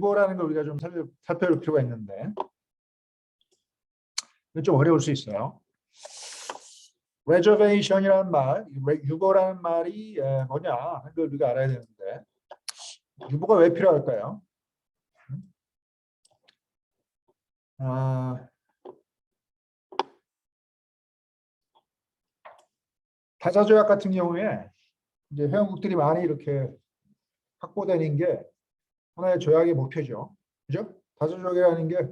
유보라는 걸 우리가 좀 살펴볼 필요가 있는데 좀 어려울 수 있어요. reservation이라는 말, 유보라는 말이 뭐냐 하는 걸 우리가 알아야 되는데 유보가 왜 필요할까요? 다자조약 같은 경우에 이제 회원국들이 많이 이렇게 확보되는 게 하나의 조약의 목표죠. 그죠? 다자조약이라는 게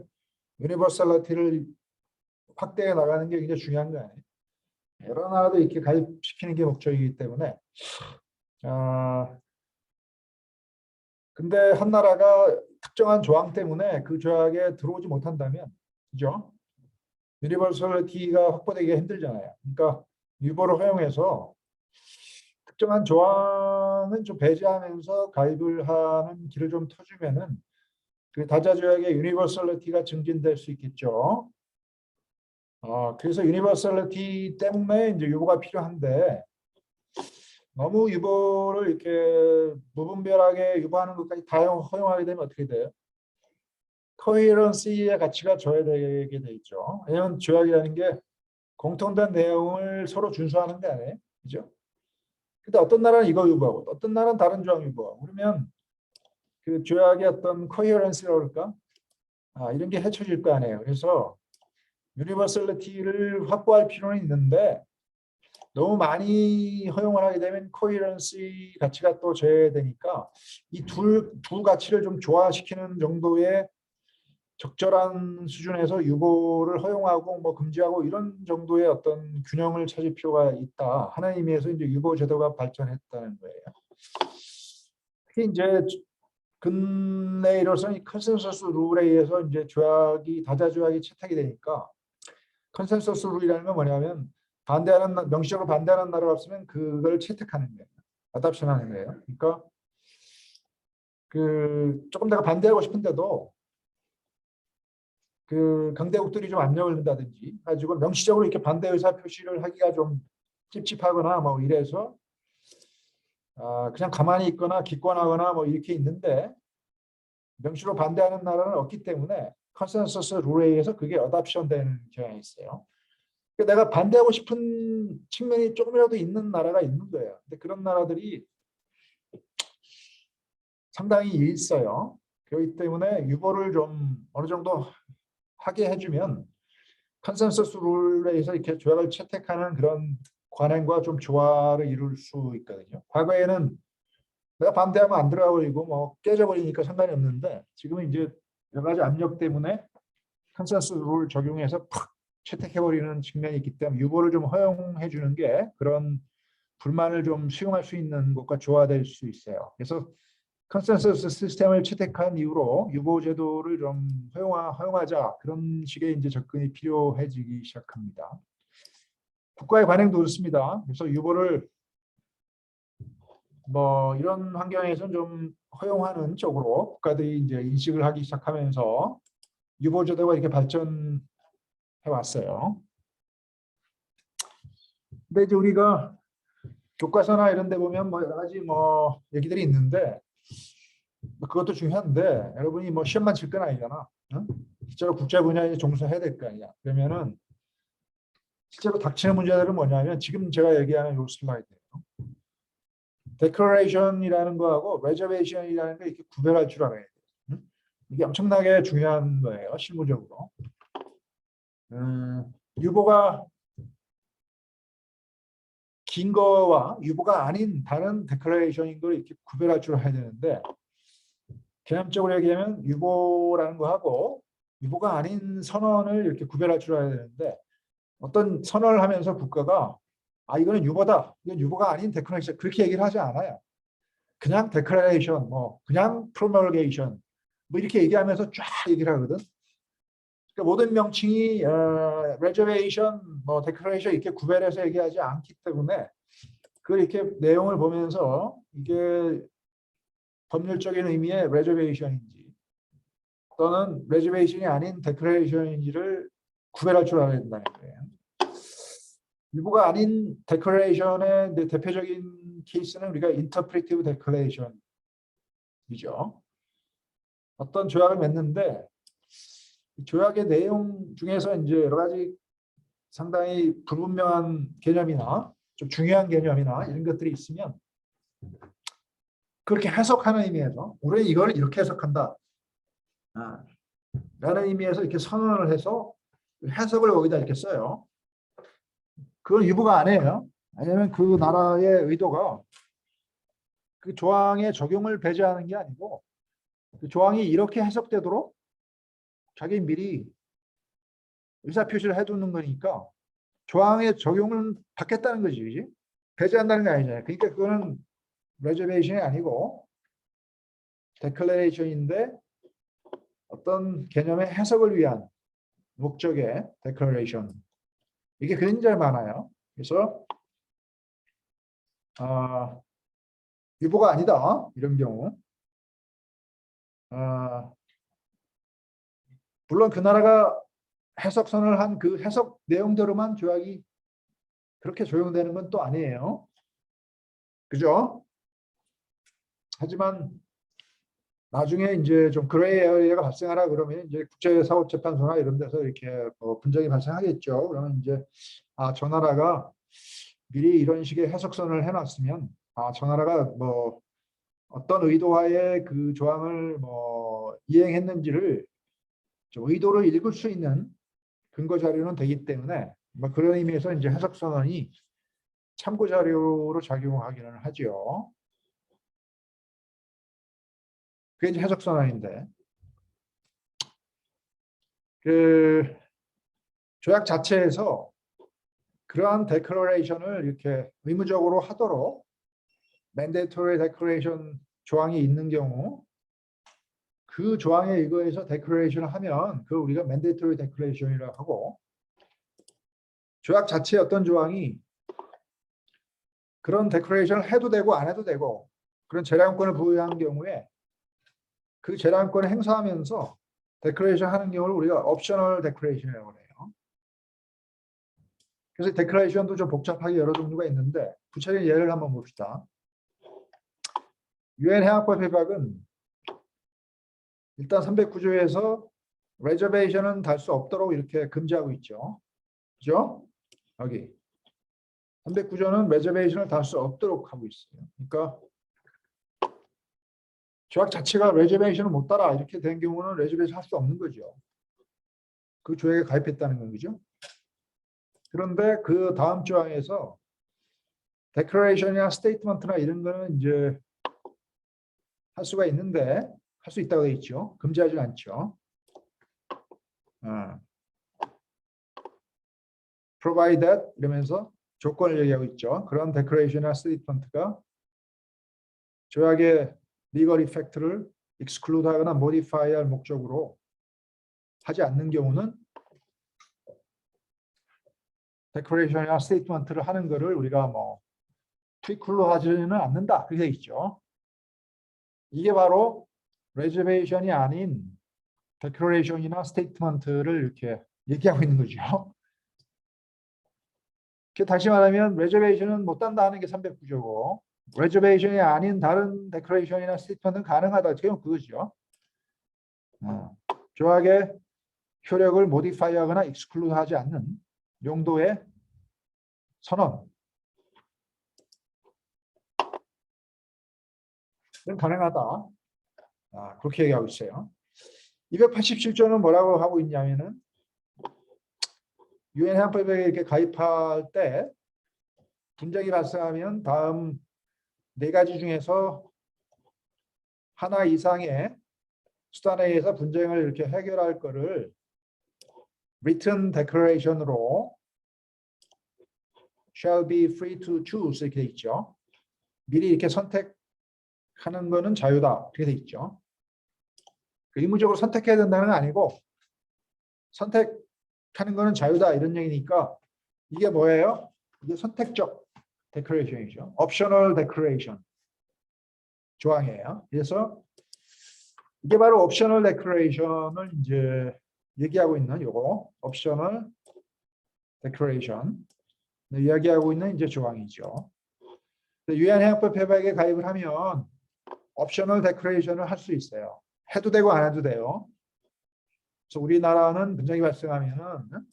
유니버설리티를 확대해 나가는 게 굉장히 중요한 거 아니에요? 여러 나라도 이렇게 가입시키는 게 목적이기 때문에 근데 한 나라가 특정한 조항 때문에 그 조약에 들어오지 못한다면 그죠? 유니버설리티가 확보되기가 힘들잖아요. 그러니까 유보를 허용해서 특정한 조항은 좀 배제하면서 가입을 하는 길을 좀 터주면은 그 다자조약의 유니버설리티가 증진될 수 있겠죠. 그래서 유니버설리티 때문에 이제 유보가 필요한데 너무 유보를 이렇게 무분별하게 유보하는 것까지 다 허용하게 되면 어떻게 돼요? 코헤런시의 가치가 저해되게 돼 있죠. 왜냐하면 조약이라는 게 공통된 내용을 서로 준수하는 게 아니에요. 그죠? 근데 어떤 나라는 이거 유보하고 어떤 나라는 다른 조항 유보하고 그러면 그 조약의 어떤 코헤런시라고 그럴까? 이런 게 해쳐질 거 아니에요. 그래서 유니버설리티를 확보할 필요는 있는데 너무 많이 허용을 하게 되면 코헤런시 가치가 또 저해되니까 이 두 가치를 좀 조화시키는 정도의 적절한 수준에서 유보를 허용하고 뭐 금지하고 이런 정도의 어떤 균형을 찾을 필요가 있다 하는 의미에서 이제 유보 제도가 발전했다는 거예요. 특히 이제 근래 이로서는 이 컨센서스 룰에 의해서 이제 조약이 다자조약이 채택이 되니까 컨센서스 룰이라는 건 뭐냐면 명시적으로 반대하는 나라가 없으면 그걸 채택하는 거예요. 어답션하는 거예요. 그러니까 그 조금 내가 반대하고 싶은데도 그 강대국들이 좀 압력을 준다든지 가지고 명시적으로 이렇게 반대 의사 표시를 하기가 좀 찝찝하거나 뭐 이래서 그냥 가만히 있거나 기권하거나 뭐 이렇게 있는데 명시로 반대하는 나라는 없기 때문에 컨센서스 룰에 의해서 그게 어답션 되는 경향이 있어요. 그러니까 내가 반대하고 싶은 측면이 조금이라도 있는 나라가 있는 거예요. 근데 그런 나라들이 상당히 있어요. 그렇기 때문에 유보를 좀 어느 정도 하게 해주면 컨센서스 룰에 의해서 이렇게 조약을 채택하는 그런 관행과 좀 조화를 이룰 수 있거든요. 과거에는 내가 반대하면 안 들어가버리고 뭐 깨져버리니까 상관이 없는데 지금은 이제 여러 가지 압력 때문에 컨센서스 룰을 적용해서 팍 채택해버리는 측면이 있기 때문에 유보를 좀 허용해 주는 게 그런 불만을 좀 수용할 수 있는 것과 조화될 수 있어요. 그래서 컨센서스 시스템을 채택한 이후로 유보 제도를 좀 허용하자 그런 식의 이제 접근이 필요해지기 시작합니다. 국가의 관행도 그렇습니다. 그래서 유보를 뭐 이런 환경에서는 좀 허용하는 쪽으로 국가들이 이제 인식을 하기 시작하면서 유보 제도가 이렇게 발전해 왔어요. 근데 이제 우리가 교과서나 이런 데 보면 뭐 여러 가지 뭐 얘기들이 있는데 그것도 중요한데 여러분이 뭐 시험만 칠 건 아니잖아. 응? 실제로 국제 분야에 종사해야 될 거 아니야. 그러면은 실제로 닥치는 문제들은 뭐냐면 지금 제가 얘기하는 요 슬라이드예요. 데클레이션이라는 거하고 레저베이션이라는 거 이렇게 구별할 줄 알아야 돼요. 응? 이게 엄청나게 중요한 거예요. 실무적으로. 유보가 긴 거와 유보가 아닌 다른 데클레이션인 걸 이렇게 구별할 줄 알아야 되는데 개념적으로 얘기하면 유보라는 거하고 유보가 아닌 선언을 이렇게 구별할 줄 알아야 되는데 어떤 선언을 하면서 국가가 이거는 유보다, 이건 유보가 아닌 데클레이션 그렇게 얘기를 하지 않아요. 그냥 데클레이션, 뭐 그냥 프로멀게이션 뭐 이렇게 얘기하면서 쫙 얘기를 하거든. 그러니까 모든 명칭이 레저베이션, 뭐 데클레이션 이렇게 구별해서 얘기하지 않기 때문에 그 이렇게 내용을 보면서 이게 법률적인 의미의 레저베이션인지 또는 레저베이션이 아닌 데클레이션인지를 구별할 줄 알아야 된다는 거예요. 유보가 아닌 데클레이션의 대표적인 케이스는 우리가 인터프리티브 데클레이션이죠. 어떤 조약을 맺는데 조약의 내용 중에서 이제 여러 가지 상당히 불분명한 개념이나 좀 중요한 개념이나 이런 것들이 있으면 그렇게 해석하는 의미에서 우리는 이걸 이렇게 해석한다. 라는 의미에서 이렇게 선언을 해서 해석을 거기다 이렇게 써요. 그건 유보가 아니에요. 왜냐하면 그 나라의 의도가 그 조항의 적용을 배제하는 게 아니고 그 조항이 이렇게 해석되도록 자기 미리 의사표시를 해두는 거니까 조항의 적용을 받겠다는 거지, 그지? 배제한다는 게 아니잖아요. 그러니까 그거는 레저베이션이 아니고 데클레레이션인데 어떤 개념의 해석을 위한 목적의 데클레레이션. 이게 굉장히 많아요. 그래서 유보가 아니다 이런 경우 물론 그 나라가 해석선을 한 그 해석 내용대로만 조약이 그렇게 적용되는 건 또 아니에요. 그죠? 하지만 나중에 이제 좀 그레이 에어리어가 발생하라 그러면 이제 국제사법재판소나 이런 데서 이렇게 분쟁이 발생하겠죠. 그러면 이제 저 나라가 미리 이런 식의 해석선을 해놨으면 저 나라가 뭐 어떤 의도하에 그 조항을 뭐 이행했는지를 좀 의도를 읽을 수 있는 근거 자료는 되기 때문에 뭐 그런 의미에서 이제 해석선언이 참고 자료로 작용하기는 하죠. 그게 이제 해석선언인데 그 조약 자체에서 그러한 데클러레이션을 이렇게 의무적으로 하도록 mandatory declaration 조항이 있는 경우 그 조항에 의거해서 데클레레이션을 하면 그 우리가 mandatory declaration이라고 하고 조약 자체의 어떤 조항이 그런 데클레레이션을 해도 되고 안 해도 되고 그런 재량권을 부여한 경우에 그 재량권을 행사하면서 데클레레이션 하는 경우를 우리가 옵셔널 데클레레이션이라고 해요. 그래서 데클레레이션도 좀 복잡하게 여러 종류가 있는데 구체적인 예를 한번 봅시다. 유엔 해양법 협약은 일단 309조에서 레저베이션은 달 수 없도록 이렇게 금지하고 있죠. 그죠? 여기 309조는 레저베이션을 달 수 없도록 하고 있어요. 그러니까 조약 자체가 레저베이션을 못 따라 이렇게 된 경우는 레저베이션 할 수 없는 거죠. 그 조약에 가입했다는 건 거죠. 그런데 그 다음 조항에서 데클레레이션이나 스테이트먼트나 이런 거는 이제 할 수가 있는데 할 수 있다고 되어 있죠. 금지하지 않죠. provide that 이러면서 조건을 얘기하고 있죠. 그런 데클레레이션이나 스테이트먼트가 조약의 legal effect를 exclude 하거나 modify 할 목적으로 하지 않는 경우는 데클레레이션이나 스테이트먼트를 하는 거를 우리가 뭐 프리쿨로 하지는 않는다. 그게 있죠. 이게 바로 레저베이션이 아닌 데클레레이션이나 스테이트먼트를 이렇게 얘기하고 있는 거죠. 다시 말하면 레저베이션은 못 단다 하는 게 309조고 레저베이션이 아닌 다른 데클레레이션이나 스테이트먼트는 가능하다. 지금 그거죠. 조약의 효력을 모디파이하거나 익스클루드하지 않는 용도의 선언은 가능하다. 그렇게 얘기하고 있어요. 287조는 뭐라고 하고 있냐면은 유엔 해양법에 이렇게 가입할 때 분쟁이 발생하면 다음 4가지 중에서 하나 이상의 수단에 의해서 분쟁을 이렇게 해결할 거를 written declaration으로 shall be free to choose 이렇게 돼 있죠. 미리 이렇게 선택하는 거는 자유다 이렇게 돼 있죠. 의무적으로 선택해야 된다는 건 아니고 선택하는 거는 자유다 이런 얘기니까 이게 뭐예요? 이게 선택적 declaration이죠. optional declaration 조항이에요. 그래서 이게 바로 optional declaration을 이제 얘기하고 있는 요거 optional declaration 이야기하고 있는 이제 조항이죠. 유엔 해양법 협약에 가입을 하면 optional declaration을 할 수 있어요. 해도 되고 안 해도 돼요. 그래서 우리나라는 분쟁이 발생하면은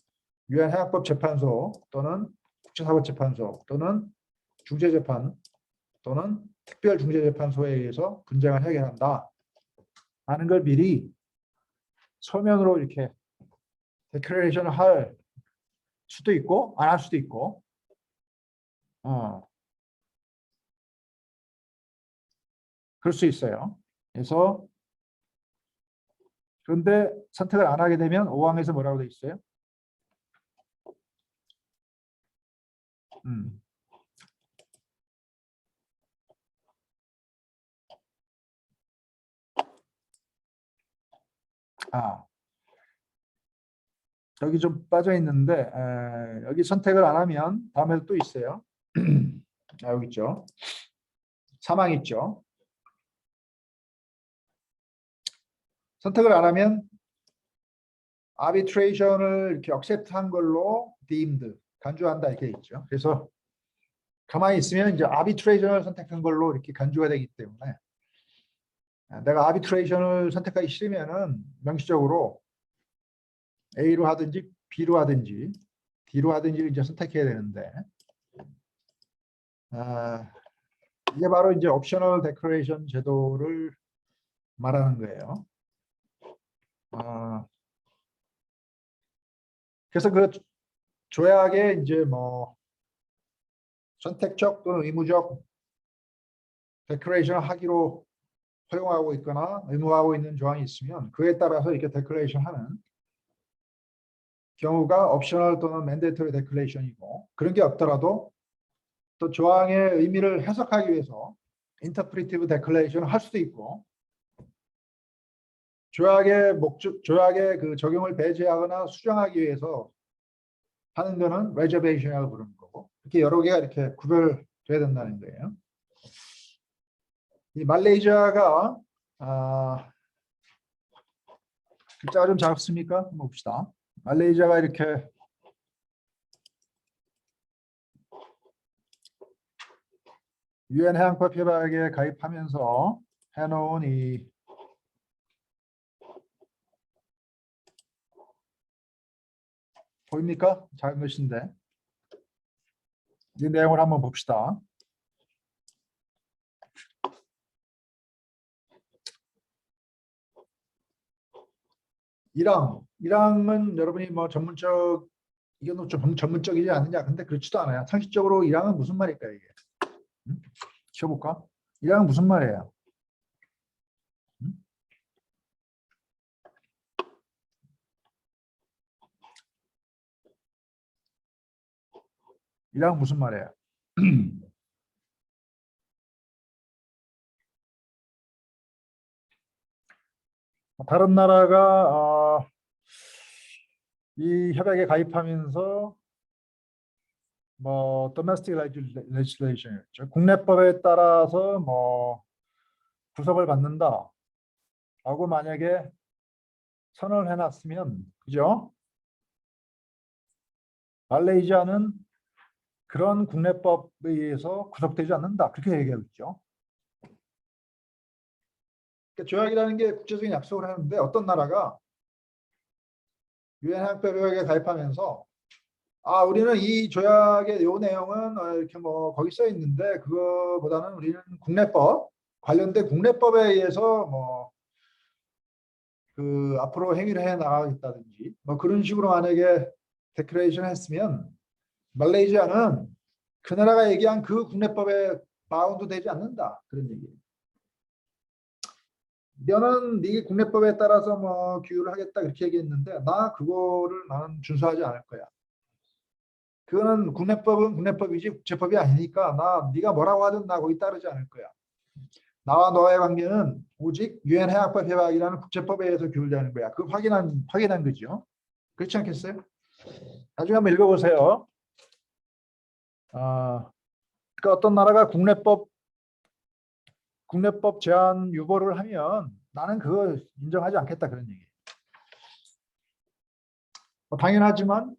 유엔 해양법 재판소 또는 국제사법재판소 또는 중재재판 또는 특별중재재판소에 의해서 분쟁을 해결한다 하는 걸 미리 서면으로 이렇게 데클레이션을 할 수도 있고 안 할 수도 있고 그럴 수 있어요. 그래서 그런데 선택을 안 하게 되면 5항에서 뭐라고 돼 있어요? 여기 좀 빠져 있는데 여기 선택을 안 하면 다음에 또 있어요. 여기 있죠. 3항 있죠. 선택을 안 하면 arbitration을 이렇게 accept한 걸로 deemed 간주한다 이렇게 있죠. 그래서 가만히 있으면 이제 arbitration을 선택한 걸로 이렇게 간주가 되기 때문에 내가 arbitration을 선택하기 싫으면은 명시적으로 A로 하든지 B로 하든지 D로 하든지 이제 선택해야 되는데 이게 바로 이제 옵셔널 데클레이션 제도를 말하는 거예요. 그래서 그 조약에 이제 뭐 선택적 또는 의무적 데클레이션을 하기로 허용하고 있거나 의무하고 있는 조항이 있으면 그에 따라서 이렇게 데클레이션 하는 경우가 옵셔널 또는 맨데이터리 데클레이션이고 그런 게 없더라도 또 조항의 의미를 해석하기 위해서 인터프리티브 데클레이션을 할 수도 있고 조약의 그 적용을 배제하거나 수정하기 위해서 하는 거는 레저베이션이라고 부르는 거고 이렇게 여러 개가 이렇게 구별돼야 된다는 거예요. 이 말레이시아가 글자가 좀 작습니까? 한번 봅시다. 말레이시아가 이렇게 유엔 해양법 협약에 가입하면서 해놓은 이 보입니까? 작은 것인데 이 내용을 한번 봅시다. 1항은 여러분이 뭐 이건 좀 전문적이지 않느냐? 근데 그렇지도 않아요. 상식적으로 1항은 무슨 말일까요, 이게? 쉬어볼까? 1항은 무슨 말이에요? 1항은 무슨 말이에요? 다른 나라가 이 협약에 가입하면서 뭐 domestic legislation이었죠. 국내법에 따라서 뭐 구속을 받는다 라고 만약에 선언을 해놨으면 그죠? 말레이시아는 그런 국내법에 의해서 구속되지 않는다 그렇게 얘기하고 있죠. 그러니까 조약이라는 게 국제적인 약속을 하는데 어떤 나라가 유엔 해양법에 가입하면서 우리는 이 조약의 요 내용은 이렇게 뭐 거기 써 있는데 그거보다는 우리는 국내법 관련된 국내법에 의해서 뭐 그 앞으로 행위를 해 나가겠다든지 뭐 그런 식으로 만약에 데클레이션 했으면 말레이시아는 그 나라가 얘기한 그 국내법에 바운드 되지 않는다 그런 얘기예요. 너는 네 국내법에 따라서 뭐 규율을 하겠다 그렇게 얘기했는데 나는 준수하지 않을 거야. 그거는 국내법은 국내법이지 국제법이 아니니까 네가 뭐라고 하든 나 거기 따르지 않을 거야. 나와 너의 관계는 오직 유엔 해양법 협약이라는 국제법에 의해서 규율되는 거야. 그 확인한 거죠. 그렇지 않겠어요? 나중에 한번 읽어보세요. 그러니까 어떤 나라가 국내법 제한 유보를 하면 나는 그거 인정하지 않겠다 그런 얘기예요. 당연하지만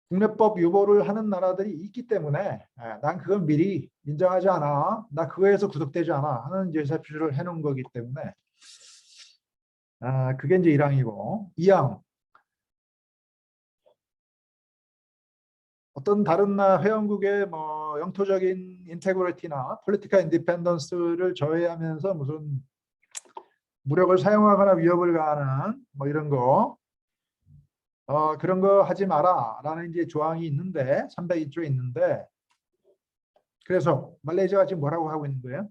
국내법 유보를 하는 나라들이 있기 때문에 난 그걸 미리 인정하지 않아. 나 그거에서 구속되지 않아 하는 의사 표시를 해놓은 거기 때문에 그게 이제 1항이고 2항 어떤 다른 회원국의 뭐 영토적인 인테그리티나 폴리티컬 인디펜던스를 저해하면서 무슨 무력을 사용하거나 위협을 가하는 뭐 이런 거 그런 거 하지 마라라는 이제 조항이 있는데 301조에 있는데 그래서 말레이시아가 지금 뭐라고 하고 있는 거예요?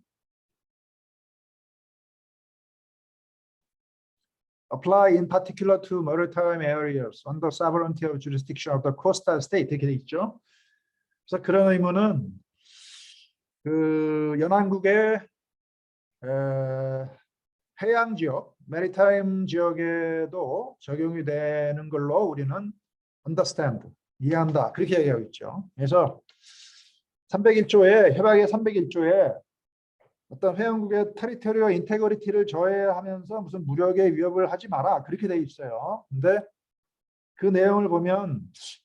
Apply in particular to maritime areas under sovereignty of jurisdiction of the coastal state 이렇게 돼 있죠. 그래서 그런 의무는 그 연안국의 해양 지역, 메리타임 지역에도 적용이 되는 걸로 우리는 understand, 이해한다. 그렇게 얘기하고 있죠. 그래서 301조에 협약의 301조에 어떤 회원국의 테리토리어 인테그리티를 저해하면서 무슨 무력의 위협을 하지 마라. 그렇게 돼 있어요. 근데 그 내용을 보면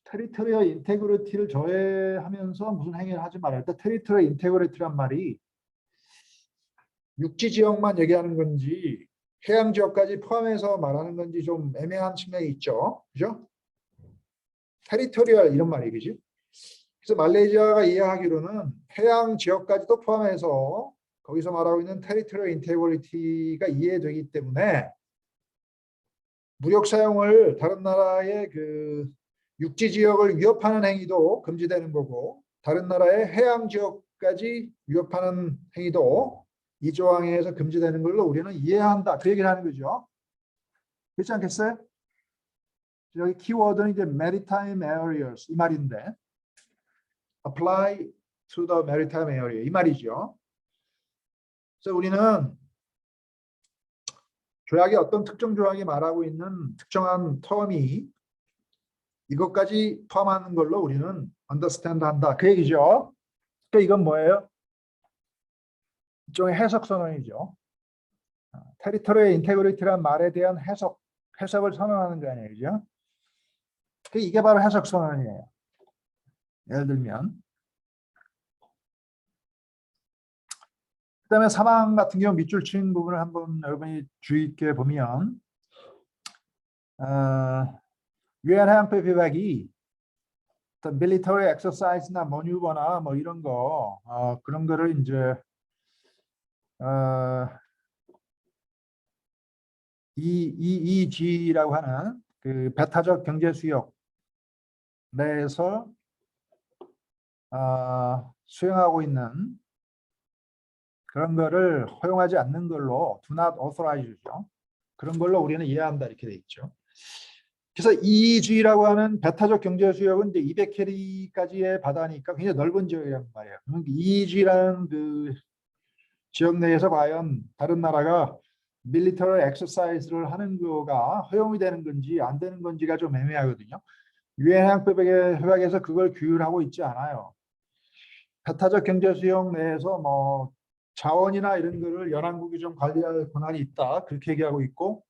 테리토리어 인테그리티를 저해하면서 무슨 행위를 하지 마라. 일단 테리토리어 인테그리티란 말이 육지 지역만 얘기하는 건지 해양 지역까지 포함해서 말하는 건지 좀 애매한 측면이 있죠. 그죠? 테리토리얼 이런 말이 그지? 그래서 말레이시아가 이해하기로는 해양 지역까지도 포함해서 거기서 말하고 있는 테리토리얼 인테그리티가 이해되기 때문에 무력 사용을 다른 나라의 그 육지 지역을 위협하는 행위도 금지되는 거고 다른 나라의 해양 지역까지 위협하는 행위도 이 조항에 의해서 금지되는 걸로 우리는 이해한다. 그 얘기를 하는 거죠. 그렇지 않겠어요? 여기 키워드는 이제 maritime areas 이 말인데 apply to the maritime area 이 말이죠. 그래서 우리는 조약의 어떤 특정 조항이 말하고 있는 특정한 term이 이것까지 포함하는 걸로 우리는 understand 한다. 그 얘기죠. 그러니까 이건 뭐예요? 일종의 해석 선언이죠. 테리토리의 인테그리티란 말에 대한 해석을 선언하는 거 아니에요. 그죠? 이게 바로 해석 선언이에요. 예를 들면 그다음에 사망 같은 경우 밑줄 친 부분을 한번 여러분이 주의 있게 보면 유엔 해양법 협약이 어떤 밀리터리 엑서사이즈나 머뉴버나 뭐 이런 거 그런 거를 이제 EEG라고 하는 그 배타적 경제 수역 내에서 수행하고 있는 그런 거를 허용하지 않는 걸로 do not authorize죠. 그런 걸로 우리는 이해한다 이렇게 돼 있죠. 그래서 EEG라고 하는 배타적 경제 수역은 이제 200캐리까지의 바다니까 굉장히 넓은 지역이란 말이에요. 그러면 EEG라는 그 지역 내에서 과연 다른 나라가 밀리터리 엑서사이즈를 하는 거가 허용이 되는 건지 안 되는 건지가 좀 애매하거든요. 유엔 해양법의 협약에서 그걸 규율하고 있지 않아요. 배타적 경제 수역 내에서 뭐 자원이나 이런 거를 연안국이 좀 관리할 권한이 있다 그렇게 얘기하고 있고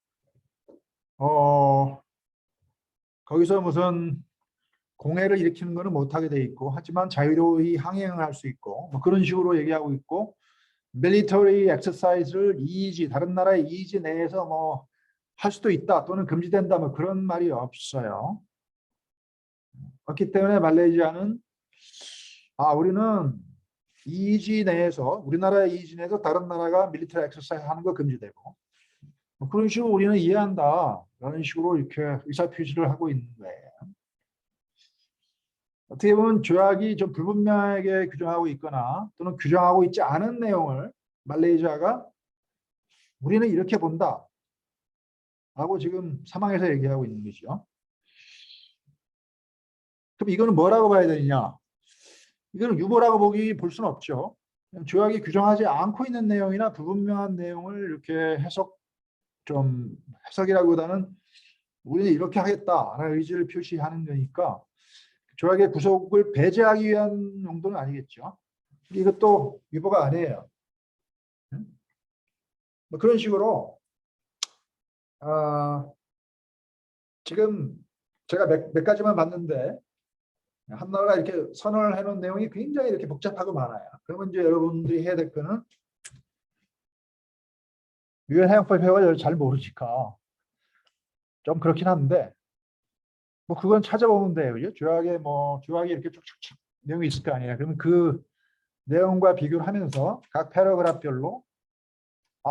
거기서 무슨 공해를 일으키는 거는 못하게 돼 있고 하지만 자유로이 항행을 할 수 있고 뭐 그런 식으로 얘기하고 있고 밀리터리 엑서사이즈를 EEG 다른 나라의 EEG 내에서 뭐 할 수도 있다 또는 금지된다 뭐 그런 말이 없어요. 그렇기 때문에 말레이시아는 우리는 EEG 내에서 우리나라의 EEG 내에서 다른 나라가 밀리터리 엑서사이즈 하는 거 금지되고 뭐 그런 식으로 우리는 이해한다라는 식으로 이렇게 의사표시를 하고 있는 거예요. 어떻게 보면 조약이 좀 불분명하게 규정하고 있거나 또는 규정하고 있지 않은 내용을 말레이시아가 우리는 이렇게 본다 라고 지금 사망에서 얘기하고 있는 거죠. 그럼 이거는 뭐라고 봐야 되느냐? 이거는 유보라고 볼 수는 없죠. 조약이 규정하지 않고 있는 내용이나 불분명한 내용을 이렇게 해석이라기보다는 우리는 이렇게 하겠다라는 의지를 표시하는 거니까 조약의 구속을 배제하기 위한 용도는 아니겠죠. 이것도 유보가 아니에요. 뭐 그런 식으로 지금 제가 몇 가지만 봤는데 한 나라가 이렇게 선언을 해놓은 내용이 굉장히 이렇게 복잡하고 많아요. 그러면 이제 여러분들이 해야 될 거는 유엔 해양법 협약을 잘 모르니까 좀 그렇긴 한데 뭐 그건 찾아보면 돼요. 그죠? 조약에 이렇게 쭉쭉쭉 내용이 있을 거 아니에요. 그러면 그 내용과 비교를 하면서 각 패러그래프별로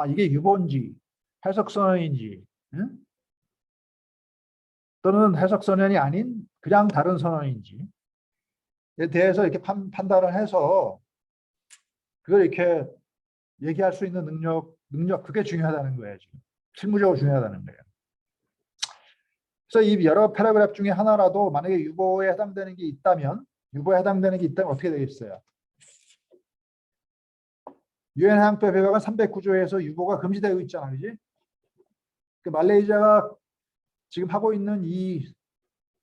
이게 유보인지 해석선언인지, 응? 또는 해석선언이 아닌 그냥 다른 선언인지에 대해서 이렇게 판단을 해서 그걸 이렇게 얘기할 수 있는 능력 그게 중요하다는 거예요. 지금 실무적으로 중요하다는 거예요. 그래서 이 여러 패러그래프 중에 하나라도 만약에 유보에 해당되는 게 있다면 어떻게 되겠어요? 유엔 해양법 회관 309조에서 유보가 금지되고 있잖아, 그지? 그 말레이시아가 지금 하고 있는 이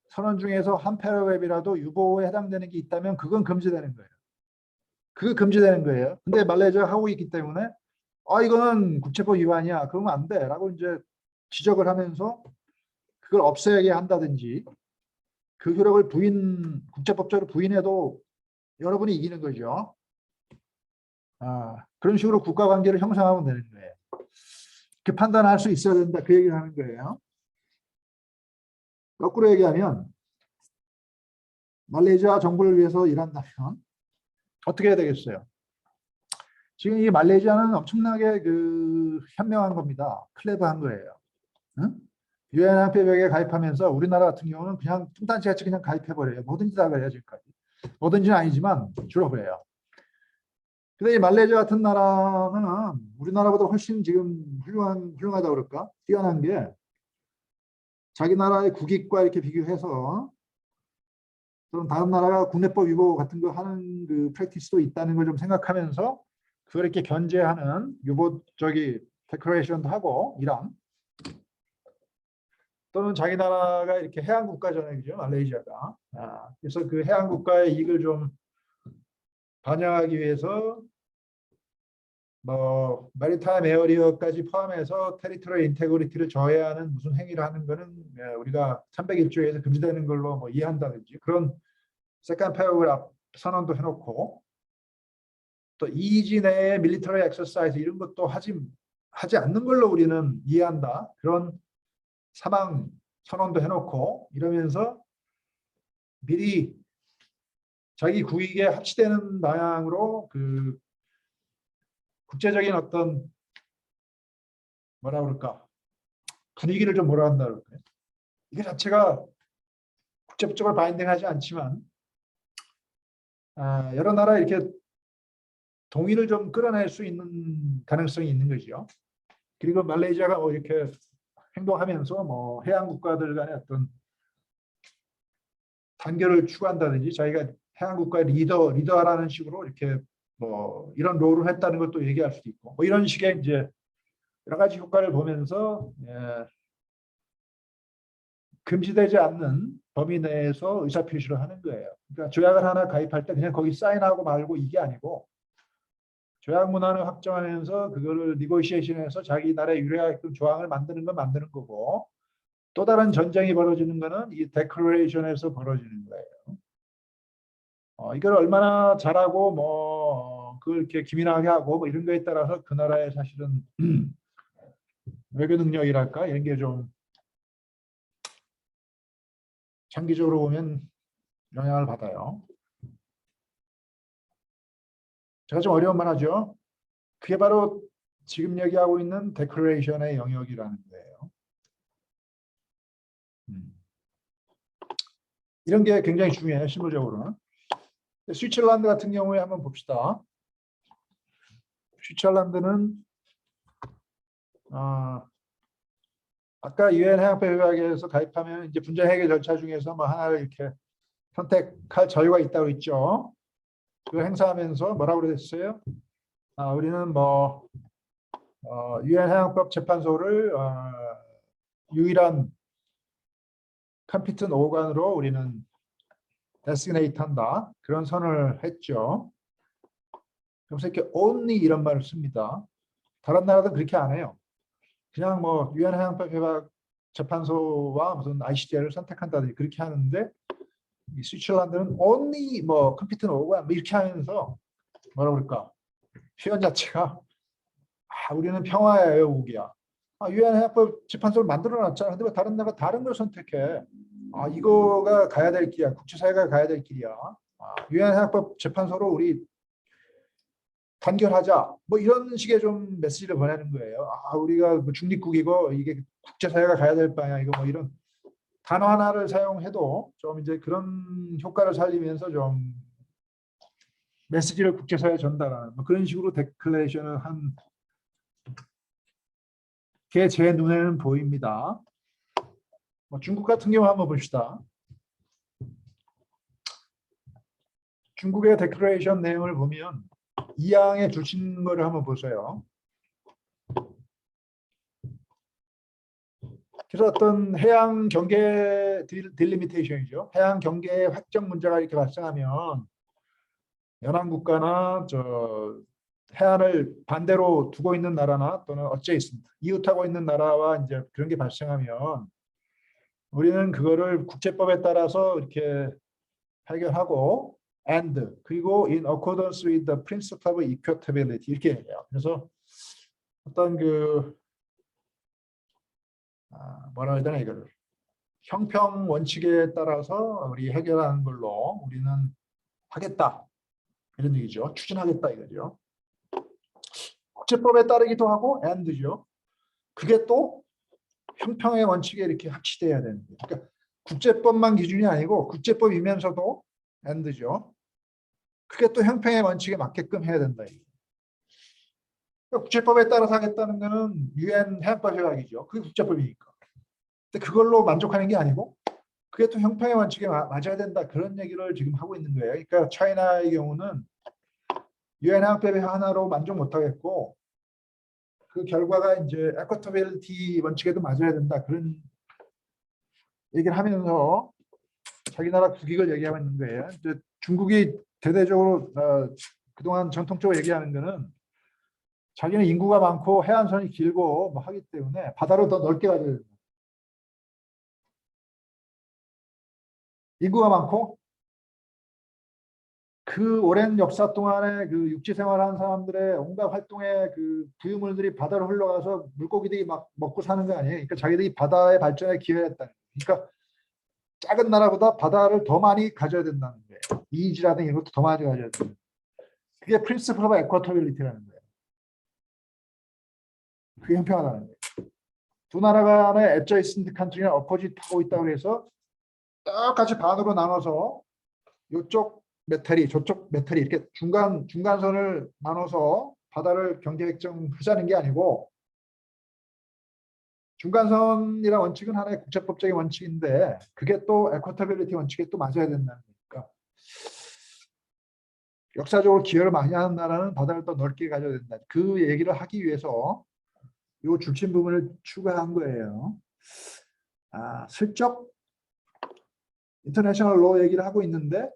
선언 중에서 한 패러그래프라도 유보에 해당되는 게 있다면 그건 금지되는 거예요. 그게 금지되는 거예요. 근데 말레이시아가 하고 있기 때문에 이거는 국제법 위반이야. 그러면 안 돼. 라고 이제 지적을 하면서 그걸 없애게 한다든지 그 효력을 국제법적으로 부인해도 여러분이 이기는 거죠. 그런 식으로 국가 관계를 형성하면 되는 거예요. 이렇게 판단할 수 있어야 된다. 그 얘기를 하는 거예요. 거꾸로 얘기하면 말레이시아 정부를 위해서 일한다면 어떻게 해야 되겠어요? 지금 이 말레이시아는 엄청나게 현명한 겁니다. 클레버한 거예요. 응? 유엔 항폐벽에 가입하면서 우리나라 같은 경우는 그냥 뚱딴지 같이 그냥 가입해버려요. 뭐든지 다 그래요, 지금까지. 뭐든지는 아니지만 주로 그래요. 근데 이 말레이시아 같은 나라는 우리나라보다 훨씬 지금 훌륭하다 그럴까? 뛰어난 게 자기 나라의 국익과 이렇게 비교해서 또는 다른 나라가 국내법 위반 같은 거 하는 그 프랙티스도 있다는 걸 좀 생각하면서 그걸 이렇게 견제하는 데크레이션도 하고 이런 또는 자기 나라가 이렇게 해양 국가잖아요, 그죠? 말레이시아가. 그래서 그 해양 국가의 이익을 좀 반영하기 위해서 뭐 메리타임 에어리어까지 포함해서 테리토리 인테그리티를 저해하는 무슨 행위를 하는 거는 우리가 301조에서 금지되는 걸로 뭐 이해한다든지 그런 세컨 패러그래프 선언도 해놓고 또 이지 내에 밀리터리 엑서사이즈 이런 것도 하지 않는 걸로 우리는 이해한다. 그런 사망 선언도 해놓고 이러면서 미리 자기 국익에 합치되는 방향으로 그 국제적인 어떤 뭐라 그럴까 분위기를 좀 뭐라 한다 그럴까요? 이게 자체가 국제법적으로 바인딩하지 않지만 여러 나라 이렇게 동의를 좀 끌어낼 수 있는 가능성이 있는 거죠. 그리고 말레이시아가 이렇게 행동하면서 뭐 해양 국가들 간의 어떤 단결을 추구한다든지 자기가 해양 국가의 리더라는 식으로 이렇게 뭐 이런 롤을 했다는 것도 얘기할 수도 있고 뭐 이런 식의 이제 여러 가지 효과를 보면서 금지되지 않는 범위 내에서 의사표시를 하는 거예요. 그러니까 조약을 하나 가입할 때 그냥 거기 사인하고 말고 이게 아니고 조약 문안을 확정하면서 그거를 니고시에이션해서 자기 나라에 유리하게끔 조항을 만드는 건 만드는 거고 또 다른 전쟁이 벌어지는 거는 이 데클레이션에서 벌어지는 거예요. 이걸 얼마나 잘하고 뭐 그걸 이렇게 기민하게 하고 뭐 이런 거에 따라서 그 나라의 사실은 외교 능력이랄까 이런 게 좀 장기적으로 보면 영향을 받아요. 제가 좀 어려운 말 하죠. 그게 바로 지금 얘기하고 있는 데클레이션의 영역이라는 거예요. 이런 게 굉장히 중요해요. 실무적으로는. 스위tzer란드 같은 경우에 한번 봅시다. 스위tzer란드는 아까 유엔 해양법 협약에서 가입하면 이제 분쟁 해결 절차 중에서 뭐 하나를 이렇게 선택할 자유가 있다고 있죠. 그걸 행사하면서 뭐라고 그랬어요? 우리는 뭐 유엔 해양법 재판소를 유일한 컴피턴 오간으로 우리는 데시그네이트 한다. 그런 선언을 했죠. 그래서 이렇게 only 이런 말을 씁니다. 다른 나라들은 그렇게 안 해요. 그냥 뭐 유엔 해양법 협약 재판소와 무슨 ICJ를 선택한다든지 그렇게 하는데 이 스위tzerland는 only 뭐 컴피턴 오간 이렇게 하면서 뭐라 그럴까 표현 자체가 우리는 평화의 애국이야. 유엔 해양법 재판소를 만들어 놨잖아. 근데 왜 다른 나라가 다른 걸 선택해? 이거가 가야 될 길이야. 국제사회가 가야 될 길이야. 유엔 해양법 재판소로 우리 단결하자. 뭐 이런 식의 좀 메시지를 보내는 거예요. 우리가 뭐 중립국이고 이게 국제사회가 가야 될 바야. 이거 뭐 이런 단어 하나를 사용해도 좀 이제 그런 효과를 살리면서 좀 메시지를 국제사회에 전달하는 뭐 그런 식으로 데클레이션을 한 게 제 눈에는 보입니다. 중국 같은 경우 한번 봅시다. 중국의 데클레이션 내용을 보면 2항에 주신 거를 한번 보세요. 그래서 어떤 해양 경계 딜리미테이션이죠. 해양 경계의 확정 문제가 이렇게 발생하면 연안 국가나 해안을 반대로 두고 있는 나라나 또는 어째 있습니다. 이웃하고 있는 나라와 이제 그런 게 발생하면 우리는 그거를 국제법에 따라서 이렇게 해결하고 and 그리고 in accordance with the principle of equitability 이렇게 해요. 그래서 어떤 뭐라 해야 되나 이거를 형평 원칙에 따라서 우리 해결하는 걸로 우리는 하겠다 이런 얘기죠. 추진하겠다 이거죠. 국제법에 따르기도 하고 and죠. 그게 또 형평의 원칙에 이렇게 합치돼야 되는 거예요. 그러니까 국제법만 기준이 아니고 국제법이면서도 and죠. 그게 또 형평의 원칙에 맞게끔 해야 된다. 그러니까 국제법에 따라서 하겠다는 거는 유엔 해양법 조약이죠. 그게 국제법이니까. 근데 그걸로 만족하는 게 아니고 그게 또 형평의 원칙에 맞아야 된다. 그런 얘기를 지금 하고 있는 거예요. 그러니까 차이나의 경우는 유엔 해양법의 하나로 만족 못하겠고 그 결과가 이제 에쿼터빌리티 원칙에도 맞아야 된다. 그런 얘기를 하면서 자기 나라 국익을 얘기하고 있는 거예요. 이제 중국이 대대적으로 그동안 전통적으로 얘기하는 거는 자기는 인구가 많고 해안선이 길고 뭐 하기 때문에 바다를 더 넓게 가져야 된다. 인구가 많고 그 오랜 역사 동안에 그 육지 생활하는 사람들의 온갖 활동의 그 부유물들이 바다로 흘러가서 물고기들이 막 먹고 사는 거 아니에요. 그러니까 자기들이 바다의 발전에 기여했다. 그러니까 작은 나라보다 바다를 더 많이 가져야 된다는 거예요. 이지라든 이런 것도 더 많이 가져야 된다. 그게 프린시플 오브 에쿼터빌리티라는 거예요. 그게 형평하다는 거예요. 두 나라 간의 adjacent country나 opposite 하고 있다고 해서 똑같이 반으로 나눠서 이쪽 메탈이 저쪽 메탈이 이렇게 중간선을 나눠서 바다를 경계 획정하자는 게 아니고 중간선이라는 원칙은 하나의 국제법적인 원칙인데 그게 또 에쿼터빌리티 원칙에 또 맞아야 된다는 거니까 역사적으로 기여를 많이 하는 나라는 바다를 더 넓게 가져야 된다. 그 얘기를 하기 위해서 이 줄친 부분을 추가한 거예요. 슬쩍 인터내셔널 로 얘기를 하고 있는데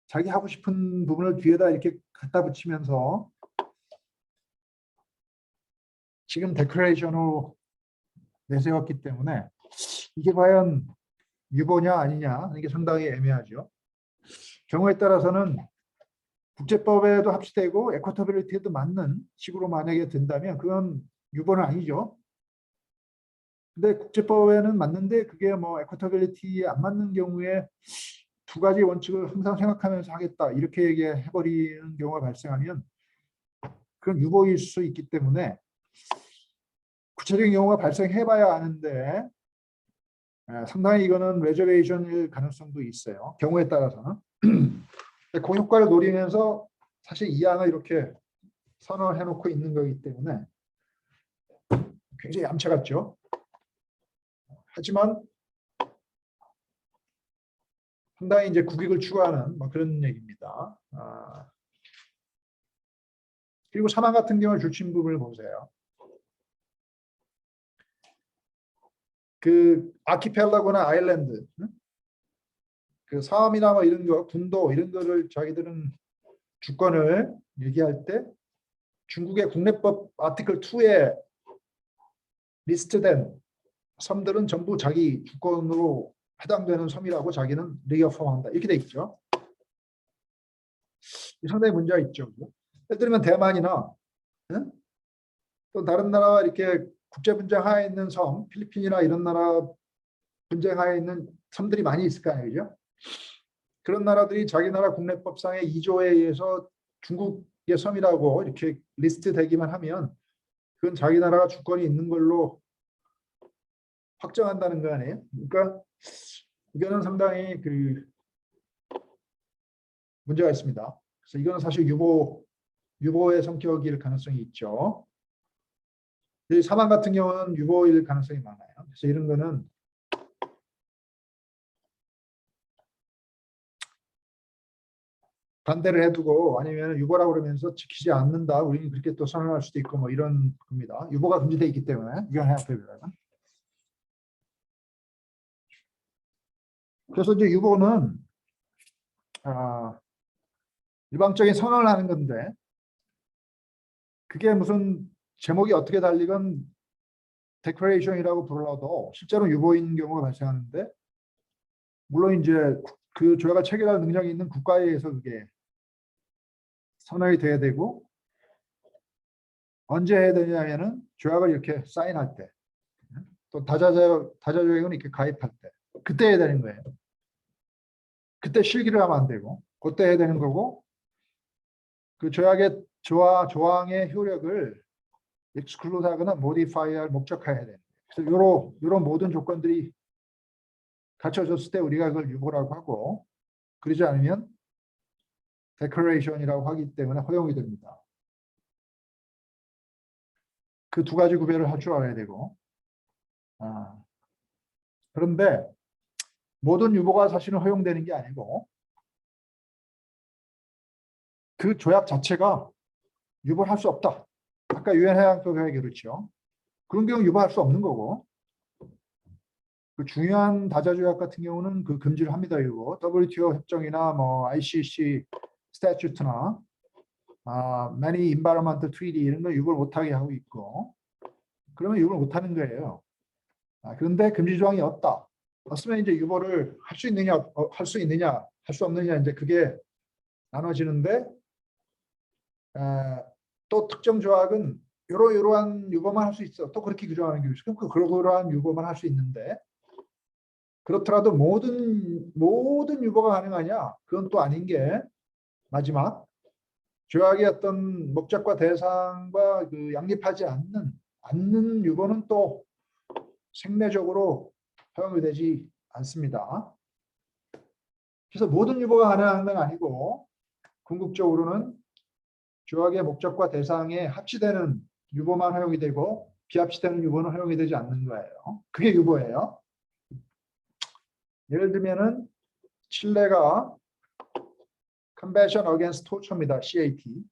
자기 하고 싶은 부분을 뒤에다 이렇게 갖다 붙이면서 지금 데클레이션으로 내세웠기 때문에 이게 과연 유보냐 아니냐 이게 상당히 애매하죠. 경우에 따라서는 국제법에도 합치되고 에쿼터빌리티에도 맞는 식으로 만약에 된다면 그건 유보는 아니죠. 근데 국제법에는 맞는데 그게 뭐 에쿼터빌리티에 안 맞는 경우에 두 가지 원칙을 항상 생각하면서 하겠다 이렇게 얘기해버리는 경우가 발생하면 그건 유보일 수 있기 때문에 구체적인 경우가 발생해봐야 아는데 상당히 이거는 레저베이션일 가능성도 있어요. 경우에 따라서는. 그 효과를 노리면서 사실 이 항을 이렇게 선언을 해놓고 있는 거기 때문에 굉장히 얌체 같죠. 하지만 상당히 이제 국익을 추구하는 뭐 그런 얘기입니다. 그리고 사망 같은 경우 줄친 부분을 보세요. 그 아키펠라고나 아일랜드, 그 섬이나 뭐 이런 거, 군도 이런 거를 자기들은 주권을 얘기할 때 중국의 국내법 아티클 2에 리스트된 섬들은 전부 자기 주권으로 해당되는 섬이라고 자기는 리어펌한다 이렇게 돼 있죠. 상당히 문제가 있죠. 예를 들면 대만이나 또 다른 나라와 이렇게 국제 분쟁 하에 있는 섬, 필리핀이나 이런 나라 분쟁 하에 있는 섬들이 많이 있을 거 아니죠. 그런 나라들이 자기 나라 국내법상의 2조에 의해서 중국의 섬이라고 이렇게 리스트 되기만 하면 그건 자기 나라가 주권이 있는 걸로 확정한다는 거 아니에요. 그러니까 이거는 상당히 그 문제가 있습니다. 그래서 이거는 사실 유보의 성격일 가능성이 있죠. 사망 같은 경우는 유보일 가능성이 많아요. 그래서 이런 거는 반대를 해두고 아니면 유보라고 그러면서 지키지 않는다. 우리는 그렇게 또 선언할 수도 있고 뭐 이런 겁니다. 유보가 금지되어 있기 때문에 이건 해양법이라는. 그래서 이제 유보는 일방적인 선언을 하는 건데 그게 무슨 제목이 어떻게 달리건 데클레이션이라고 불러도 실제로 유보인 경우가 발생하는데 물론 이제 그 조약을 체결할 능력이 있는 국가에 의해서 그게 선언이 돼야 되고 언제 해야 되냐면은 조약을 이렇게 사인할 때 또 다자조약은 이렇게 가입할 때 그때 해야 되는 거예요. 그때 실기를 하면 안 되고 그때 해야 되는 거고 그 조약의 조항의 효력을 exclude하거나 modify할 목적화해야 돼요. 그래서 이런 모든 조건들이 갖춰졌을 때 우리가 그걸 유보라고 하고 그러지 않으면 declaration이라고 하기 때문에 허용이 됩니다. 그 두 가지 구별을 할 줄 알아야 되고 그런데 모든 유보가 사실은 허용되는 게 아니고 그 조약 자체가 유보를 할 수 없다. 아까 유엔 해양법에 그렇죠. 그런 경우 유보할 수 없는 거고 그 중요한 다자조약 같은 경우는 그 금지를 합니다. 이거 WTO 협정이나 뭐 ICC 스태튜트나 many environmental treaty 이런 거 유보를 못하게 하고 있고 그러면 유보를 못하는 거예요. 그런데 금지 조항이 없다. 없으면 이제 유보를 할 수 있느냐, 할 수 없느냐 이제 그게 나눠지는데 또 특정 조약은 이러한 유보만 할 수 있어. 또 그렇게 규정하는 게 있어요. 그러한 유보만 할 수 있는데 그렇더라도 모든 유보가 가능하냐? 그건 또 아닌 게 마지막 조약의 어떤 목적과 대상과 그 양립하지 않는 유보는 또 생내적으로 허용이 되지 않습니다. 그래서 모든 유보가 가능한 건 아니고 궁극적으로는 조약의 목적과 대상에 합치되는 유보만 허용이 되고 비합치되는 유보는 허용이 되지 않는 거예요. 그게 유보예요. 예를 들면은 칠레가 Convention Against Torture입니다. CAT.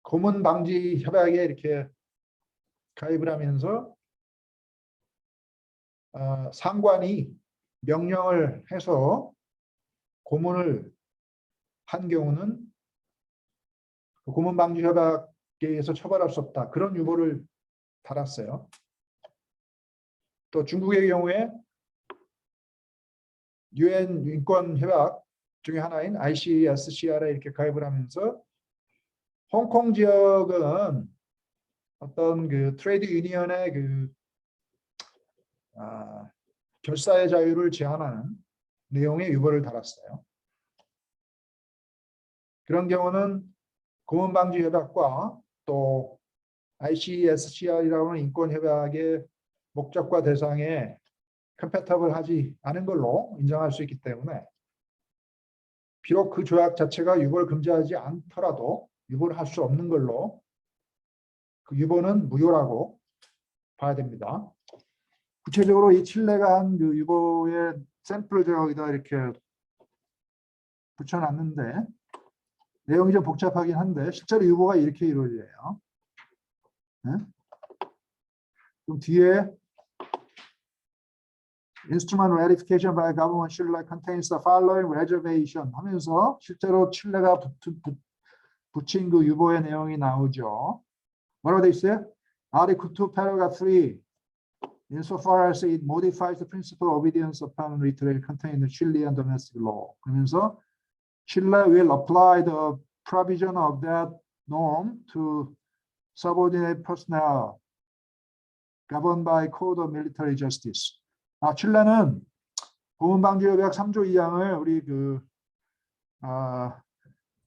고문 방지 협약에 이렇게 가입을 하면서 상관이 명령을 해서 고문을 한 경우는 고문 방지 협약에 의해서 처벌할 수 없다. 그런 유보를 달았어요. 또 중국의 경우에 유엔 인권 협약 중에 하나인 ICSCR에 이렇게 가입을 하면서 홍콩 지역은 어떤 그 트레이드 유니언의 그 결사의 자유를 제한하는 내용의 유보를 달았어요. 그런 경우는 고문방지 협약과 또 ICSCR이라고 하는 인권협약의 목적과 대상에 컴패터블하지 않은 걸로 인정할 수 있기 때문에 비록 그 조약 자체가 유보를 금지하지 않더라도 유보를 할 수 없는 걸로 그 유보는 무효라고 봐야 됩니다. 구체적으로 이 칠레가 한 그 유보의 샘플을 제가 여기다 이렇게 붙여놨는데 내용이 좀 복잡하긴 한데 실제로 유보가 이렇게 이루어져요. 네? 그럼 뒤에 Instrument ratification by government Chile contains the following reservation 하면서 실제로 칠레가 붙인 그 유보의 내용이 나오죠. 뭐라고 돼 있어요? Article 2, paragraph 3 insofar as it modifies the principle of obedience upon reiterate contained in Chilean domestic law. 그러면서 Chile will apply the provision of that norm to subordinate personnel governed by Code of Military Justice. 칠레는 고문방지협약 3조 2항을 우리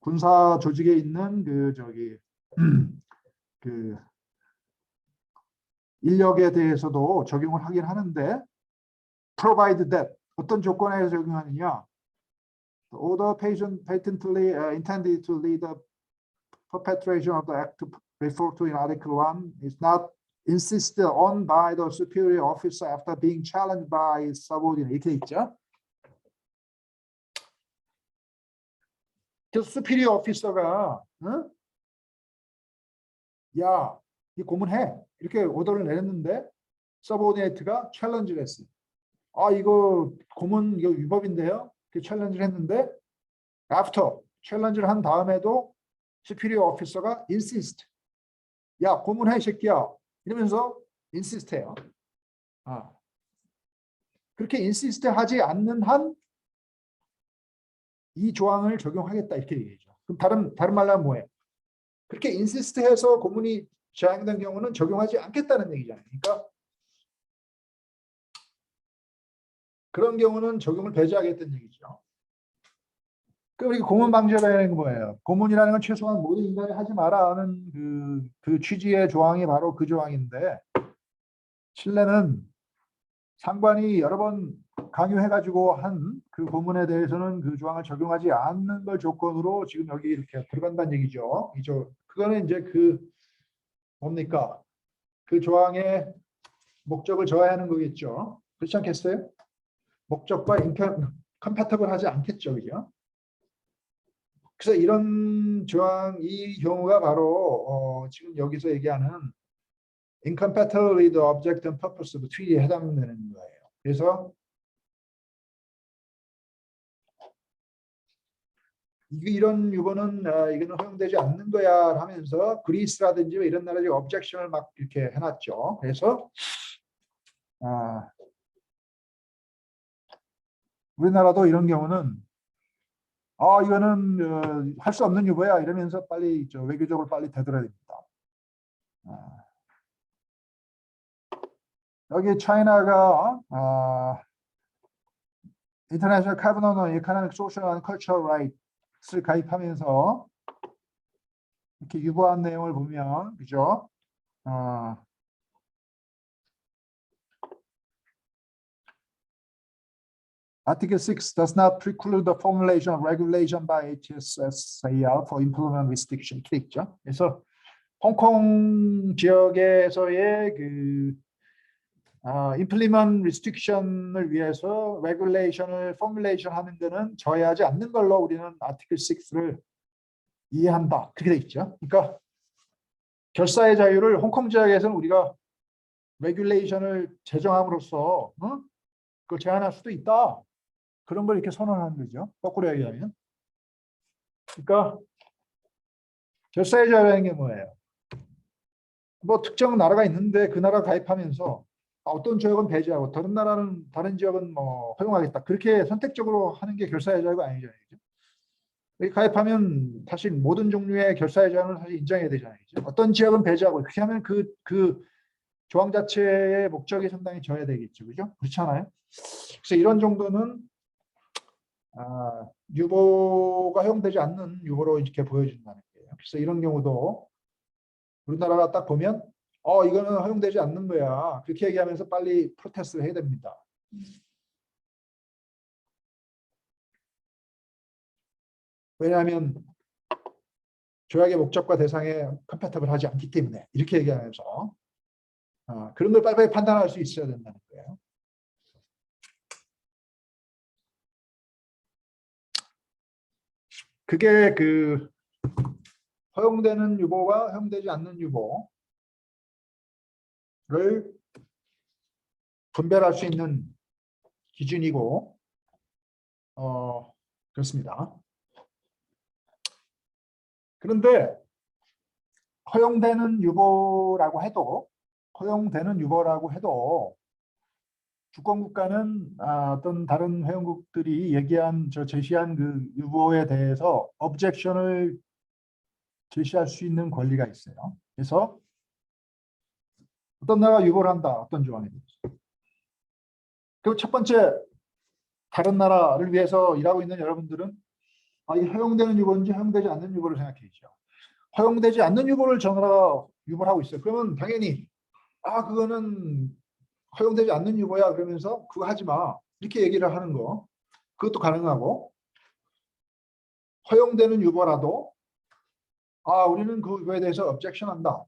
군사 조직에 있는 그 인력에 대해서도 적용을 하긴 하는데 provide that 어떤 조건에 적용하느냐 The order patently intended to lead the perpetration of the act referred to in Article 1 is not insisted on by the superior officer after being challenged by his subordinate. 이렇게 있죠. 그래서 superior officer가 야, 이 고문해 이렇게 오더를 내렸는데 서브오디네이트가 챌린지를 했어요. 이거 고문 이거 위법인데요. 이렇게 챌린지를 했는데 after 챌린지를 한 다음에도 superior officer가 insist. 야, 고문해 이 새끼야. 이러면서 insist 해요. 그렇게 insist 하지 않는 한 이 조항을 적용하겠다 이렇게 얘기죠. 그럼 다른 말로 하면 뭐예요? 그렇게 인시스트해서 고문이 제한된 경우는 적용하지 않겠다는 얘기잖아요. 그러니까 그런 경우는 적용을 배제하겠다는 얘기죠. 그럼 이게 고문 방지라는 게 뭐예요? 고문이라는 건 최소한 모든 인간이 하지 마라 하는 그 취지의 조항이 바로 그 조항인데 칠레는 상관이 여러 번 강요해가지고 한 그 고문에 대해서는 그 조항을 적용하지 않는 걸 조건으로 지금 여기 이렇게 들어간다는 얘기죠. 그거는 이제 뭡니까? 그 조항의 목적을 저하하는 거겠죠. 그렇지 않겠어요? 목적과 인컴패터블 하지 않겠죠. 그죠? 그래서 이런 조항, 이 경우가 바로 지금 여기서 얘기하는 incompatible with the object and purpose of treaty에 해당되는 거예요. 그래서 이런 유보는 이거는 허용되지 않는 거야 하면서 그리스라든지 이런 나라들이 objection을 막 이렇게 해놨죠. 그래서 우리나라도 이런 경우는 이거는 할 수 없는 유보야 이러면서 빨리 외교적으로 빨리 되돌아야 됩니다. 여기 차이나가 International Covenant on Economic, Social and Cultural Rights를 가입하면서 이렇게 유보한 내용을 보면 그죠? Article 6 does not preclude the formulation of regulation by HSSAR for implement restriction. 이렇게 있죠. 그래서 홍콩 지역에서의 implement restriction을 위해서 regulation을 formulation 하는 것은 저해하지 않는 걸로 우리는 Article 6를 이해한다. 그렇게 돼 있죠. 그러니까 결사의 자유를 홍콩 지역에서는 우리가 regulation을 제정함으로써 그걸 제한할 수도 있다. 그런 걸 이렇게 선언하는 거죠. 거꾸로 얘기하면. 그러니까 결사의 자유라는 게 뭐예요? 뭐 특정 나라가 있는데 그 나라 가입하면서 어떤 지역은 배제하고 다른 지역은 뭐 허용하겠다. 그렇게 선택적으로 하는 게 결사의 자유가 아니잖아요. 여기 가입하면 사실 모든 종류의 결사의 자유를 사실 인정해야 되잖아요. 어떤 지역은 배제하고 그렇게 하면 그 조항 자체의 목적이 상당히 저해되겠죠. 그죠? 그렇지 않아요? 그래서 이런 정도는 유보가 허용되지 않는 유보로 이렇게 보여준다는 거예요. 그래서 이런 경우도 우리나라가 딱 보면 이거는 허용되지 않는 거야. 그렇게 얘기하면서 빨리 프로테스트를 해야 됩니다. 왜냐하면 조약의 목적과 대상에 컴패터블 하지 않기 때문에 이렇게 얘기하면서 그런 걸 빨리빨리 판단할 수 있어야 된다는 거예요. 그게 허용되는 유보와 허용되지 않는 유보를 분별할 수 있는 기준이고 그렇습니다. 그런데 허용되는 유보라고 해도 주권국가는 어떤 다른 회원국들이 제시한 그 유보에 대해서 objection을 제시할 수 있는 권리가 있어요. 그래서 어떤 나라가 유보를 한다. 어떤 조항에 대해서. 그리고 첫 번째, 다른 나라를 위해서 일하고 있는 여러분들은 이게 허용되는 유보인지 허용되지 않는 유보를 생각해야죠. 허용되지 않는 유보를 저 나라가 유보를 하고 있어요. 그러면 당연히 그거는 허용되지 않는 유보야 그러면서 그거 하지 마. 이렇게 얘기를 하는 거. 그것도 가능하고 허용되는 유보라도 우리는 그 유보에 대해서 objection 한다.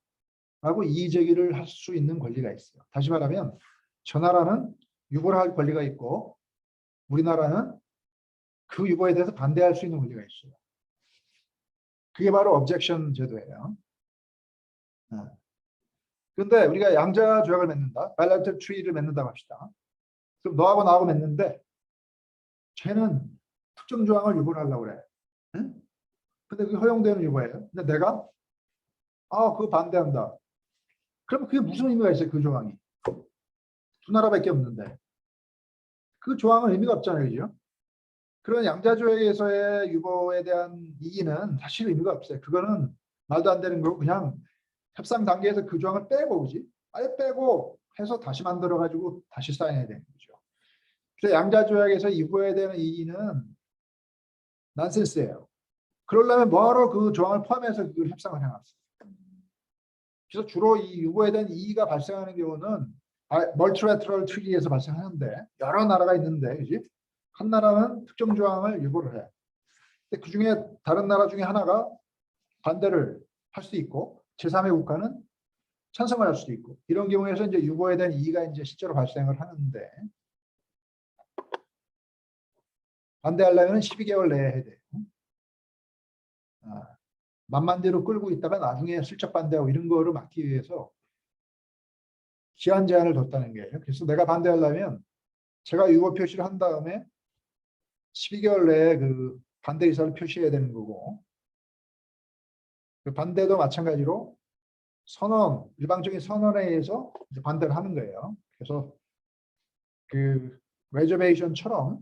라고 이의 제기를 할 수 있는 권리가 있어요. 다시 말하면 저 나라는 유보를 할 권리가 있고 우리나라는 그 유보에 대해서 반대할 수 있는 권리가 있어요. 그게 바로 objection 제도예요. 그런데 우리가 양자 조약을 맺는다. bilateral treaty를 맺는다고 합시다. 그럼 너하고 나하고 맺는데 쟤는 특정 조항을 유보를 하려고 그래. 응? 근데 그게 허용되는 유보예요. 근데 내가 그거 반대한다. 그럼 그게 무슨 의미가 있어요? 그 조항이. 두 나라밖에 없는데. 그 조항은 의미가 없잖아요. 그죠? 그런 양자조약에서의 유보에 대한 이의는 사실 의미가 없어요. 그거는 말도 안 되는 거고 그냥 협상 단계에서 그 조항을 빼고 그지? 아예 빼고 해서 다시 만들어가지고 다시 사인해야 되는 거죠. 그래서 양자조약에서 유보에 대한 이의는 난센스예요. 그러려면 뭐하러 그 조항을 포함해서 그걸 협상을 해놨어요. 그래서 주로 이 유보에 대한 이의가 발생하는 경우는 멀티래터럴 트리티에서 발생하는데 여러 나라가 있는데 그지? 한 나라는 특정 조항을 유보를 해. 근데 그 중에 다른 나라 중에 하나가 반대를 할 수도 있고 제3의 국가는 찬성을 할 수도 있고 이런 경우에서 이제 유보에 대한 이의가 이제 실제로 발생을 하는데 반대하려면 12개월 내에 해야 돼요. 만만대로 끌고 있다가 나중에 슬쩍 반대하고 이런 거를 막기 위해서 기한 제한을 뒀다는 거예요. 그래서 내가 반대하려면 제가 유보 표시를 한 다음에 12개월 내에 그 반대 의사를 표시해야 되는 거고 그 반대도 마찬가지로 선언, 일방적인 선언에 의해서 이제 반대를 하는 거예요. 그래서 그 레저베이션처럼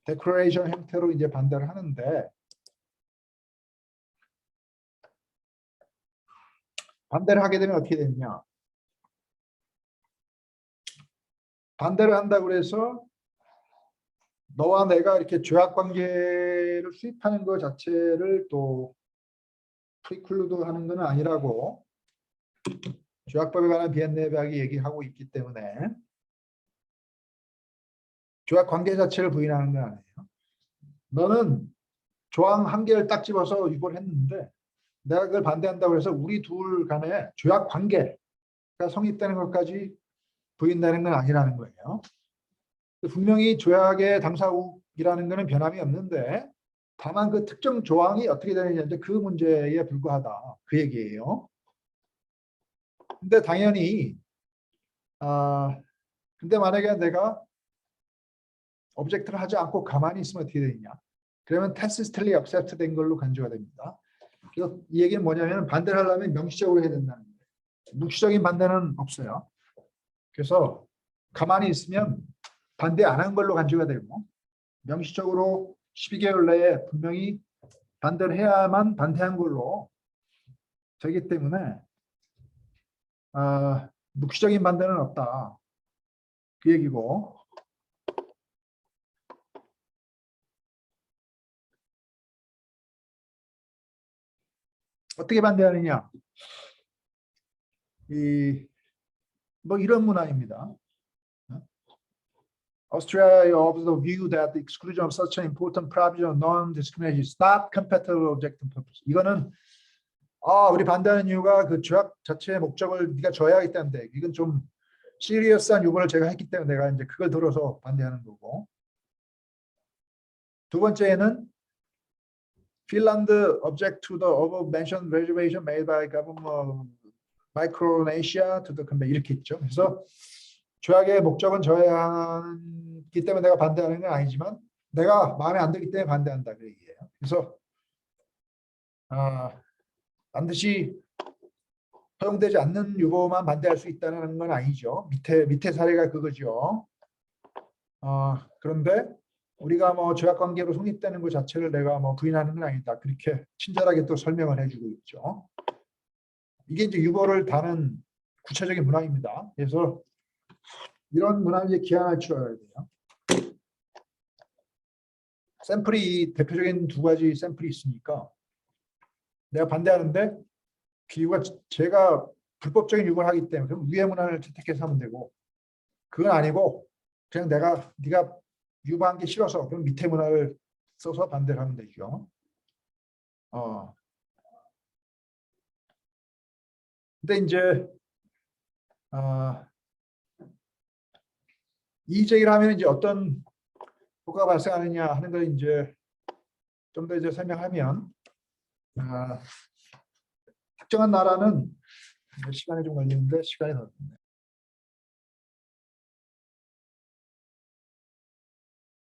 데크레이션 형태로 이제 반대를 하는데 반대를 하게 되면 어떻게 되느냐? 반대를 한다고 해서 너와 내가 이렇게 조약 관계를 수립하는 것 자체를 또 프리클루드 하는 건 아니라고 조약법에 관한 비엔네 협약이 얘기하고 있기 때문에 조약 관계 자체를 부인하는 건 아니에요. 너는 조항 한 개를 딱 집어서 유보를 했는데 내가 그걸 반대한다고 해서 우리 둘 간에 조약 관계가 성립되는 것까지 부인되는 건 아니라는 거예요. 분명히 조약의 당사국이라는 것은 변함이 없는데 다만 그 특정 조항이 어떻게 되느냐 그 문제에 불과하다 그 얘기예요. 근데 당연히 근데 만약에 내가 오브젝트를 하지 않고 가만히 있으면 어떻게 되느냐? 그러면 tacitly accept 된 걸로 간주가 됩니다. 그래서 이 얘기는 뭐냐면 반대를 하려면 명시적으로 해야 된다는 거예요. 묵시적인 반대는 없어요. 그래서 가만히 있으면 반대 안 한 걸로 간주가 되고 명시적으로 12개월 내에 분명히 반대를 해야만 반대한 걸로 되기 때문에 묵시적인 반대는 없다. 그 얘기고 어떻게 반대하느냐? 뭐 이런 문항입니다. Australia of the view that the exclusion of such an important provision of non-discrimination is not compatible with objective purpose. 이거는 우리 반대하는 이유가 그 조약 자체의 목적을 네가 줘야 하기 때문에 이건 좀 시리어스한 요구를 제가 했기 때문에 내가 이제 그걸 들어서 반대하는 거고. 두 번째는 Finland object to the above mentioned reservation made by government of Micronesia to the convention 이렇게 있죠. 그래서 조약의 목적은 저해하기 때문에 내가 반대하는 건 아니지만 내가 마음에 안 들기 때문에 반대한다 그 얘기예요. 그래서 반드시 허용되지 않는 유보만 반대할 수 있다는 건 아니죠. 밑에 사례가 그거죠. 그런데 우리가 뭐 조약 관계로 성립되는 것 자체를 내가 뭐 부인하는 건 아니다. 그렇게 친절하게 또 설명을 해주고 있죠. 이게 이제 유보를 다는 구체적인 문항입니다. 그래서 이런 문항을 이제 기하할 줄 알아야 돼요. 샘플이 대표적인 두 가지 샘플이 있으니까 내가 반대하는데 그 이유가 제가 불법적인 유무를 하기 때문에 그럼 위의 문항을 채택해서 하면 되고 그건 아니고 그냥 네가 유무한 게 싫어서 그럼 밑에 문항을 써서 반대를 하면 되죠. 근데 이제 이의 제기를 하면 이제 어떤 효과가 발생하느냐 하는 걸 이제 좀 더 이제 설명하면 특정한 나라는 시간이 좀 걸리는데 시간이 더